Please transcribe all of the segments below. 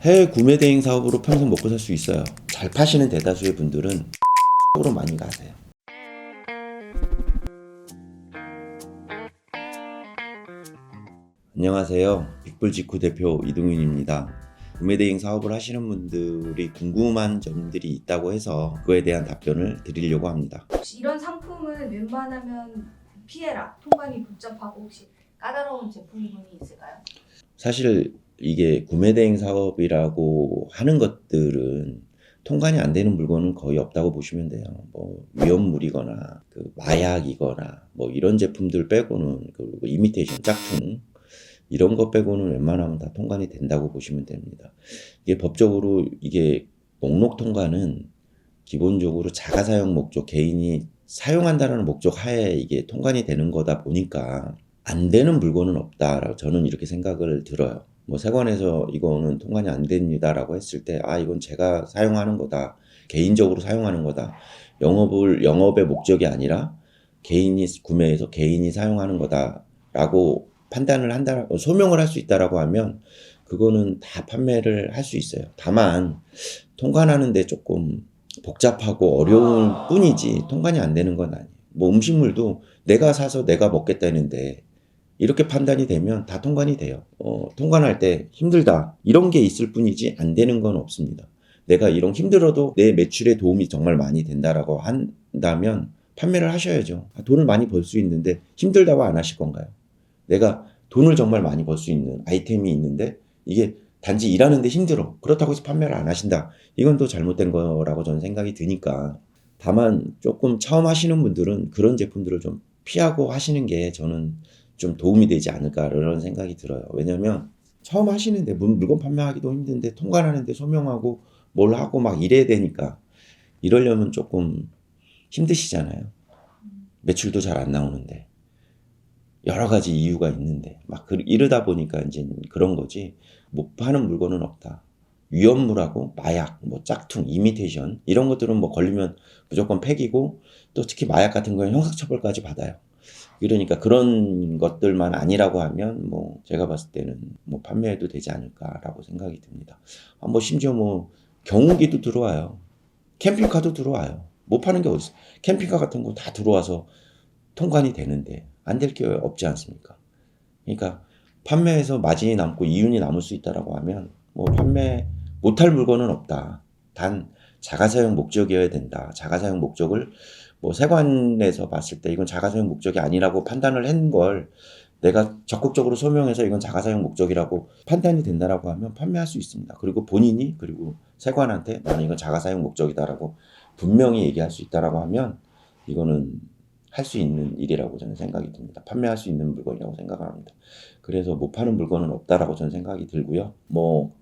해외 구매 대행 사업으로 평생 먹고 살 수 있어요. 잘 파시는 대다수의 분들은 으로 많이 가세요. 안녕하세요. 빅불직후 대표 이동윤입니다. 구매 대행 사업을 하시는 분들이 궁금한 점들이 있다고 해서 그거에 대한 답변을 드리려고 합니다. 혹시 이런 상품은 웬만하면 피해라. 통관이 복잡하고 혹시 까다로운 제품군이 있을까요? 사실 이게 구매 대행 사업이라고 하는 것들은 통관이 안 되는 물건은 거의 없다고 보시면 돼요. 뭐 위험물이거나 그 마약이거나 뭐 이런 제품들 빼고는, 그리고 이미테이션 짝퉁 이런 거 빼고는 웬만하면 다 통관이 된다고 보시면 됩니다. 이게 법적으로 이게 목록 통관은 기본적으로 자가 사용 목적, 개인이 사용한다는 목적 하에 이게 통관이 되는 거다 보니까 안 되는 물건은 없다라고 저는 이렇게 생각을 들어요. 뭐 세관에서 이거는 통관이 안 됩니다라고 했을 때, 아, 이건 제가 사용하는 거다, 개인적으로 사용하는 거다, 영업의 목적이 아니라 개인이 구매해서 개인이 사용하는 거다라고 판단을 한다, 소명을 할 수 있다라고 하면 그거는 다 판매를 할 수 있어요. 다만 통관하는데 조금 복잡하고 어려울 뿐이지 통관이 안 되는 건 아니에요. 뭐 음식물도 내가 사서 내가 먹겠다는데 이렇게 판단이 되면 다 통관이 돼요. 통관할 때 힘들다 이런 게 있을 뿐이지 안 되는 건 없습니다. 내가 이런 힘들어도 내 매출에 도움이 정말 많이 된다라고 한다면 판매를 하셔야죠. 돈을 많이 벌 수 있는데 힘들다고 안 하실 건가요? 내가 돈을 정말 많이 벌 수 있는 아이템이 있는데 이게 단지 일하는데 힘들어. 그렇다고 해서 판매를 안 하신다. 이건 또 잘못된 거라고 저는 생각이 드니까. 다만 조금 처음 하시는 분들은 그런 제품들을 좀 피하고 하시는 게 저는 좀 도움이 되지 않을까 그런 생각이 들어요. 왜냐면 처음 하시는데 물건 판매하기도 힘든데 통관하는데 소명하고 뭘 하고 막 이래야 되니까 이러려면 조금 힘드시잖아요. 매출도 잘 안 나오는데. 여러 가지 이유가 있는데 막 이러다 보니까 이제 그런 거지, 못 파는 물건은 없다. 위험물하고 마약, 뭐 짝퉁, 이미테이션 이런 것들은 뭐 걸리면 무조건 폐기고, 또 특히 마약 같은 거는 형사처벌까지 받아요. 그러니까 그런 것들만 아니라고 하면 뭐 제가 봤을 때는 뭐 판매해도 되지 않을까라고 생각이 듭니다. 뭐 심지어 뭐 경운기도 들어와요. 캠핑카도 들어와요. 못 파는 게 어딨어. 캠핑카 같은 거 다 들어와서 통관이 되는데 안 될 게 없지 않습니까? 그러니까 판매에서 마진이 남고 이윤이 남을 수 있다라고 하면 뭐 판매 못할 물건은 없다. 단 자가사용 목적이어야 된다. 자가사용 목적을 뭐 세관에서 봤을 때 이건 자가사용 목적이 아니라고 판단을 한 걸 내가 적극적으로 소명해서 이건 자가사용 목적이라고 판단이 된다라고 하면 판매할 수 있습니다. 그리고 본인이, 그리고 세관한테 나는 이건 자가사용 목적이다라고 분명히 얘기할 수 있다라고 하면 이거는 할 수 있는 일이라고 저는 생각이 듭니다. 판매할 수 있는 물건이라고 생각을 합니다. 그래서 못 파는 물건은 없다라고 저는 생각이 들고요. 뭐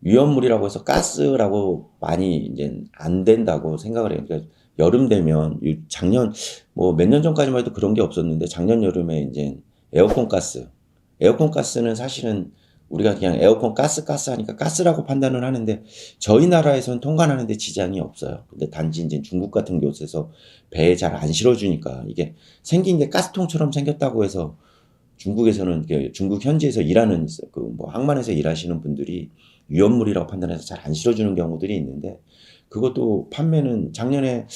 위험물이라고 해서 가스라고 많이 이제 안 된다고 생각을 해요. 그러니까 여름 되면 작년 뭐 몇 년 전까지만 해도 그런 게 없었는데 작년 여름에 이제 에어컨 가스는 사실은 우리가 그냥 에어컨 가스 하니까 가스라고 판단을 하는데 저희 나라에서는 통관하는데 지장이 없어요. 근데 단지 이제 중국 같은 곳에서 배에 잘 안 실어주니까 이게 생긴 게 가스통처럼 생겼다고 해서 중국에서는 중국 현지에서 일하는 그 뭐 항만에서 일하시는 분들이 위험물이라고 판단해서 잘 안 실어주는 경우들이 있는데, 그것도 판매는 작년에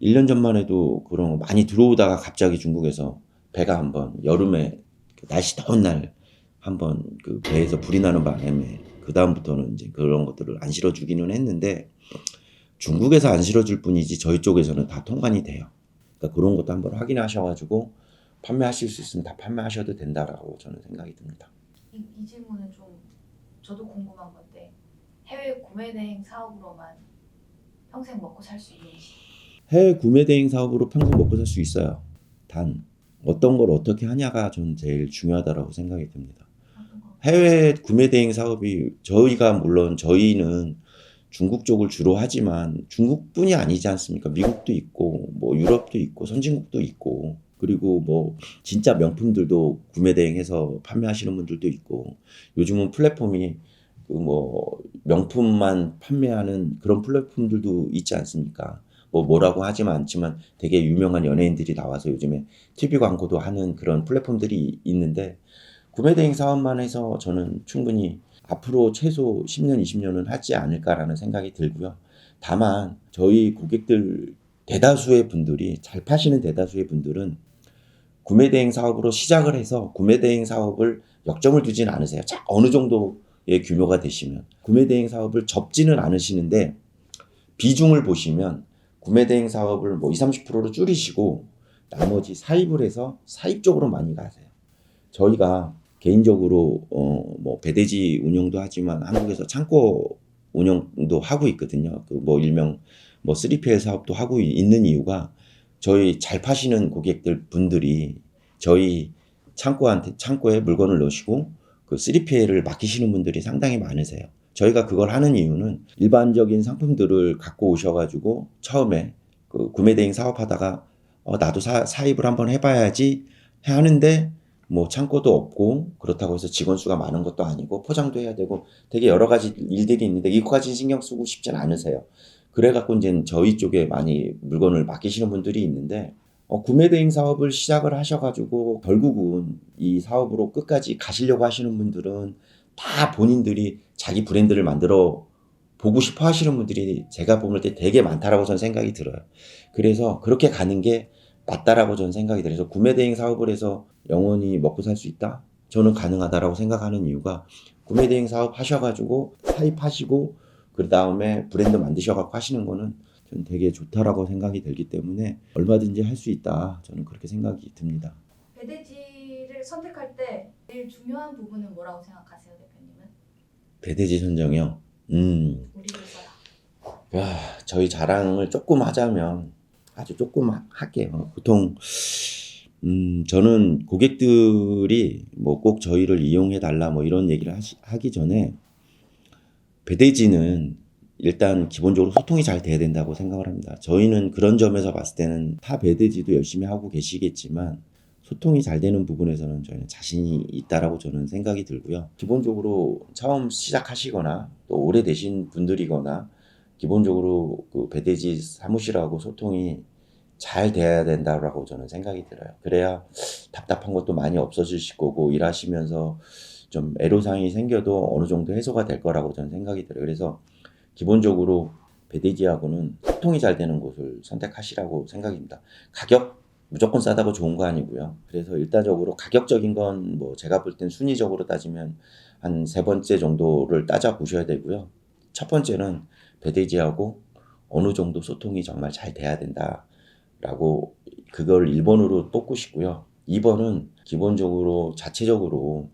1년 전만 해도 그런 거 많이 들어오다가 갑자기 중국에서 배가 한번 여름에 날씨 더운 날 한번 그 배에서 불이 나는 바람에 그 다음부터는 이제 그런 것들을 안 실어주기는 했는데, 중국에서 안 실어줄 뿐이지 저희 쪽에서는 다 통관이 돼요. 그러니까 그런 것도 한번 확인하셔가지고 판매하실 수 있으면 다 판매하셔도 된다라고 저는 생각이 듭니다. 이 질문은 좀 저도 궁금한 건데 해외 구매 대행 사업으로만 평생 먹고 살 수 있는지. 해외 구매 대행 사업으로 평생 먹고 살 수 있어요. 단 어떤 걸 어떻게 하냐가 전 제일 중요하다고 생각이 듭니다. 해외 구매 대행 사업이 물론 저희는 중국 쪽을 주로 하지만 중국뿐이 아니지 않습니까? 미국도 있고 뭐 유럽도 있고 선진국도 있고, 그리고 뭐 진짜 명품들도 구매 대행해서 판매하시는 분들도 있고, 요즘은 플랫폼이 그 뭐 명품만 판매하는 그런 플랫폼들도 있지 않습니까? 뭐라고 하지만 않지만 되게 유명한 연예인들이 나와서 요즘에 TV 광고도 하는 그런 플랫폼들이 있는데, 구매 대행 사업만 해서 저는 충분히 앞으로 최소 10년, 20년은 하지 않을까라는 생각이 들고요. 다만 저희 고객들 대다수의 분들이 잘 파시는 대다수의 분들은 구매대행 사업으로 시작을 해서 구매대행 사업을 역점을 두지는 않으세요. 자, 어느 정도의 규모가 되시면 구매대행 사업을 접지는 않으시는데 비중을 보시면 구매대행 사업을 뭐 20, 30%로 줄이시고 나머지 사입을 해서 사입 쪽으로 많이 가세요. 저희가 개인적으로 뭐 배대지 운영도 하지만 한국에서 창고 운영도 하고 있거든요. 그 뭐 일명 뭐 3PL 사업도 하고 있는 이유가 저희 잘 파시는 고객들 분들이 저희 창고에 물건을 넣으시고 그 3PL을 맡기시는 분들이 상당히 많으세요. 저희가 그걸 하는 이유는 일반적인 상품들을 갖고 오셔가지고 처음에 그 구매대행 사업하다가 나도 사입을 한번 해봐야지 하는데 뭐 창고도 없고 그렇다고 해서 직원 수가 많은 것도 아니고 포장도 해야 되고 되게 여러 가지 일들이 있는데 이거까지 신경 쓰고 싶진 않으세요. 그래갖고 이제 저희 쪽에 많이 물건을 맡기시는 분들이 있는데 구매 대행 사업을 시작을 하셔가지고 결국은 이 사업으로 끝까지 가시려고 하시는 분들은 다 본인들이 자기 브랜드를 만들어 보고 싶어 하시는 분들이 제가 볼 때 되게 많다라고 저는 생각이 들어요. 그래서 그렇게 가는 게 맞다라고 저는 생각이 들어요. 그래서 구매 대행 사업을 해서 영원히 먹고 살 수 있다? 저는 가능하다라고 생각하는 이유가 구매 대행 사업 하셔가지고 사입하시고 그 다음에 브랜드 만드셔갖고 하시는 거는 저는 되게 좋다라고 생각이 들기 때문에 얼마든지 할 수 있다. 저는 그렇게 생각이 듭니다. 배대지를 선택할 때 제일 중요한 부분은 뭐라고 생각하세요, 대표님은? 배대지 선정이요. 우리로서야. 저희 자랑을 조금 하자면 아주 조금 할게요. 보통 저는 고객들이 뭐 꼭 저희를 이용해 달라 뭐 이런 얘기를 하기 전에 배대지는 일단 기본적으로 소통이 잘 돼야 된다고 생각을 합니다. 저희는 그런 점에서 봤을 때는 타 배대지도 열심히 하고 계시겠지만 소통이 잘 되는 부분에서는 저희는 자신이 있다라고 저는 생각이 들고요. 기본적으로 처음 시작하시거나 또 오래되신 분들이거나 기본적으로 그 배대지 사무실하고 소통이 잘 돼야 된다라고 저는 생각이 들어요. 그래야 답답한 것도 많이 없어지실 거고 일하시면서 좀 애로사항이 생겨도 어느 정도 해소가 될 거라고 저는 생각이 들어요. 그래서 기본적으로 배대지하고는 소통이 잘 되는 곳을 선택하시라고 생각입니다. 가격 무조건 싸다고 좋은 거 아니고요. 그래서 일단적으로 가격적인 건 뭐 제가 볼 땐 순위적으로 따지면 한 세 번째 정도를 따져 보셔야 되고요. 첫 번째는 배대지하고 어느 정도 소통이 정말 잘 돼야 된다라고 그걸 1번으로 뽑고 싶고요. 2번은 기본적으로 자체적으로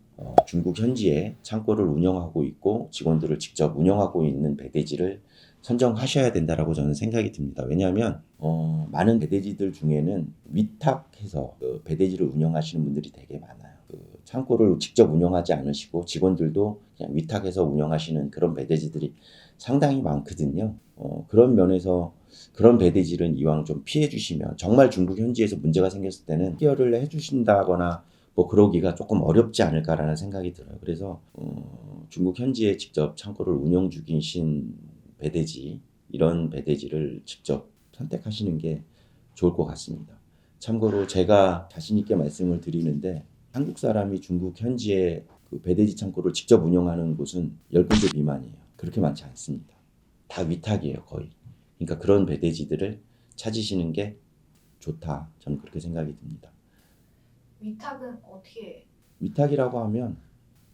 중국 현지에 창고를 운영하고 있고 직원들을 직접 운영하고 있는 배대지를 선정하셔야 된다라고 저는 생각이 듭니다. 왜냐하면 많은 배대지들 중에는 위탁해서 그 배대지를 운영하시는 분들이 되게 많아요. 그 창고를 직접 운영하지 않으시고 직원들도 그냥 위탁해서 운영하시는 그런 배대지들이 상당히 많거든요. 그런 면에서 그런 배대지는 이왕 좀 피해 주시면 정말 중국 현지에서 문제가 생겼을 때는 해결을 해 주신다거나 뭐 그러기가 조금 어렵지 않을까라는 생각이 들어요. 그래서 중국 현지에 직접 창고를 운영 중이신 배대지 이런 배대지를 직접 선택하시는 게 좋을 것 같습니다. 참고로 제가 자신 있게 말씀을 드리는데 한국 사람이 중국 현지에 그 배대지 창고를 직접 운영하는 곳은 10군데 미만이에요. 그렇게 많지 않습니다. 다 위탁이에요, 거의. 그러니까 그런 배대지들을 찾으시는 게 좋다. 저는 그렇게 생각이 듭니다. 위탁은 어떻게? 위탁이라고 하면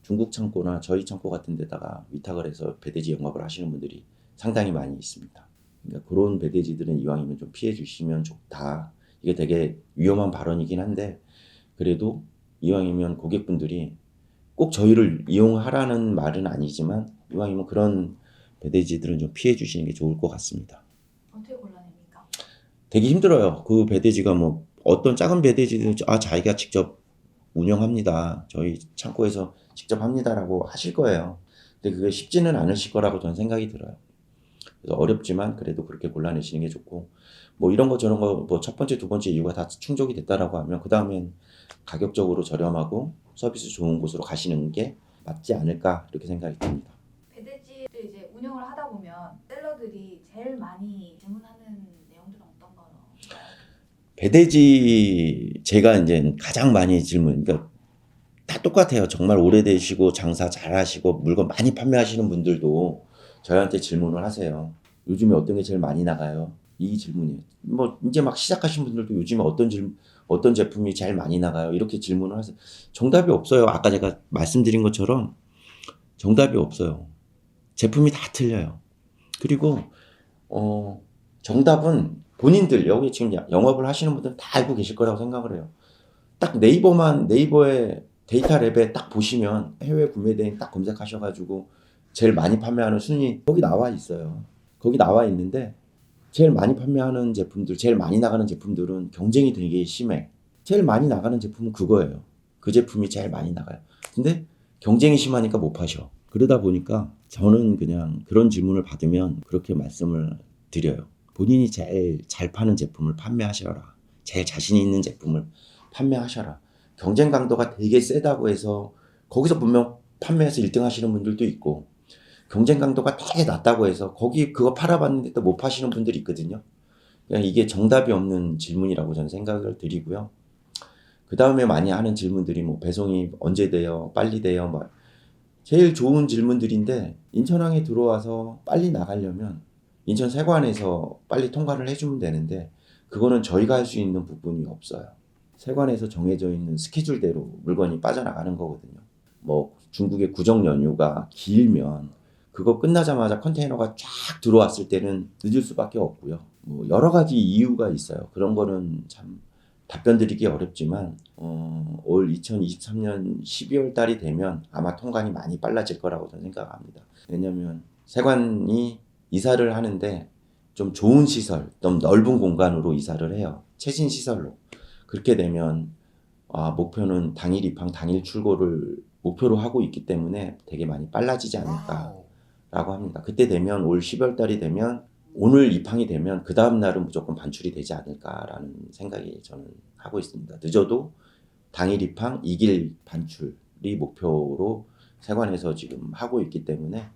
중국 창고나 저희 창고 같은 데다가 위탁을 해서 배대지 영업을 하시는 분들이 상당히 많이 있습니다. 그러니까 그런 배대지들은 이왕이면 좀 피해 주시면 좋다. 이게 되게 위험한 발언이긴 한데 그래도 이왕이면 고객분들이 꼭 저희를 이용하라는 말은 아니지만 이왕이면 그런 배대지들은 좀 피해 주시는 게 좋을 것 같습니다. 어떻게 골라냅니까? 되게 힘들어요. 그 배대지가 뭐 어떤 작은 배대지는 자기가 직접 운영합니다. 저희 창고에서 직접 합니다라고 하실 거예요. 근데 그게 쉽지는 않으실 거라고 저는 생각이 들어요. 그래서 어렵지만 그래도 그렇게 골라내시는 게 좋고 뭐 이런 거 저런 거 뭐 첫 번째 두 번째 이유가 다 충족이 됐다라고 하면 그 다음엔 가격적으로 저렴하고 서비스 좋은 곳으로 가시는 게 맞지 않을까 이렇게 생각이 듭니다. 배대지를 이제 운영을 하다 보면 셀러들이 제일 많이 질문하는 내용들은 어떤 건가요? 배대지 제가 이제 가장 많이 질문, 그러니까 다 똑같아요. 정말 오래되시고 장사 잘하시고 물건 많이 판매하시는 분들도 저희한테 질문을 하세요. 요즘에 어떤 게 제일 많이 나가요? 이 질문이에요. 뭐 이제 막 시작하신 분들도 요즘에 어떤 제품이 제일 많이 나가요? 이렇게 질문을 하세요. 정답이 없어요. 아까 제가 말씀드린 것처럼 정답이 없어요. 제품이 다 틀려요. 그리고 정답은 본인들 여기 지금 영업을 하시는 분들은 다 알고 계실 거라고 생각을 해요. 딱 네이버에 데이터 랩에 딱 보시면 해외 구매 대행 딱 검색하셔가지고 제일 많이 판매하는 순위 거기 나와 있어요. 거기 나와 있는데 제일 많이 판매하는 제품들, 제일 많이 나가는 제품들은 경쟁이 되게 심해. 제일 많이 나가는 제품은 그거예요. 그 제품이 제일 많이 나가요. 근데 경쟁이 심하니까 못 파셔. 그러다 보니까 저는 그냥 그런 질문을 받으면 그렇게 말씀을 드려요. 본인이 제일 잘 파는 제품을 판매하셔라. 제일 자신 있는 제품을 판매하셔라. 경쟁 강도가 되게 세다고 해서 거기서 분명 판매해서 1등 하시는 분들도 있고 경쟁 강도가 되게 낮다고 해서 거기 그거 팔아봤는데 또 못 파시는 분들이 있거든요. 그냥 이게 정답이 없는 질문이라고 저는 생각을 드리고요. 그 다음에 많이 하는 질문들이 뭐 배송이 언제 돼요? 빨리 돼요? 뭐 제일 좋은 질문들인데 인천항에 들어와서 빨리 나가려면 인천 세관에서 빨리 통과를 해주면 되는데 그거는 저희가 할 수 있는 부분이 없어요. 세관에서 정해져 있는 스케줄대로 물건이 빠져나가는 거거든요. 뭐 중국의 구정 연휴가 길면 그거 끝나자마자 컨테이너가 쫙 들어왔을 때는 늦을 수밖에 없고요. 뭐 여러 가지 이유가 있어요. 그런 거는 참 답변 드리기 어렵지만 올 2023년 12월 달이 되면 아마 통관이 많이 빨라질 거라고 저는 생각합니다. 왜냐하면 세관이 이사를 하는데 좀 좋은 시설, 좀 넓은 공간으로 이사를 해요. 최신 시설로. 그렇게 되면 목표는 당일 입항, 당일 출고를 목표로 하고 있기 때문에 되게 많이 빨라지지 않을까라고 합니다. 그때 되면 올 12월 달이 되면 오늘 입항이 되면 그 다음 날은 무조건 반출이 되지 않을까라는 생각이 저는 하고 있습니다. 늦어도 당일 입항, 2길 반출이 목표로 세관에서 지금 하고 있기 때문에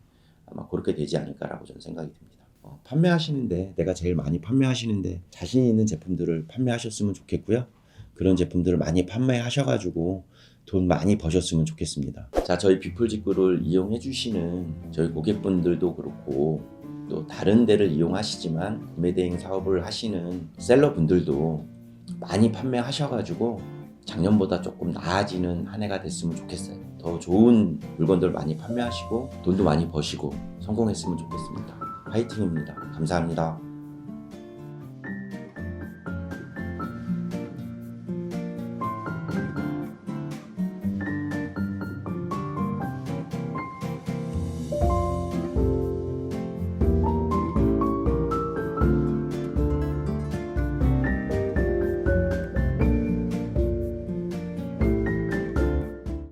아마 그렇게 되지 않을까라고 저는 생각이 듭니다. 판매하시는데 내가 제일 많이 판매하시는데 자신 있는 제품들을 판매하셨으면 좋겠고요. 그런 제품들을 많이 판매하셔가지고 돈 많이 버셨으면 좋겠습니다. 자, 저희 비풀직구를 이용해 주시는 저희 고객분들도 그렇고 또 다른 데를 이용하시지만 구매대행 사업을 하시는 셀러분들도 많이 판매하셔가지고 작년보다 조금 나아지는 한 해가 됐으면 좋겠어요. 더 좋은 물건들 많이 판매하시고 돈도 많이 버시고 성공했으면 좋겠습니다. 화이팅입니다. 감사합니다.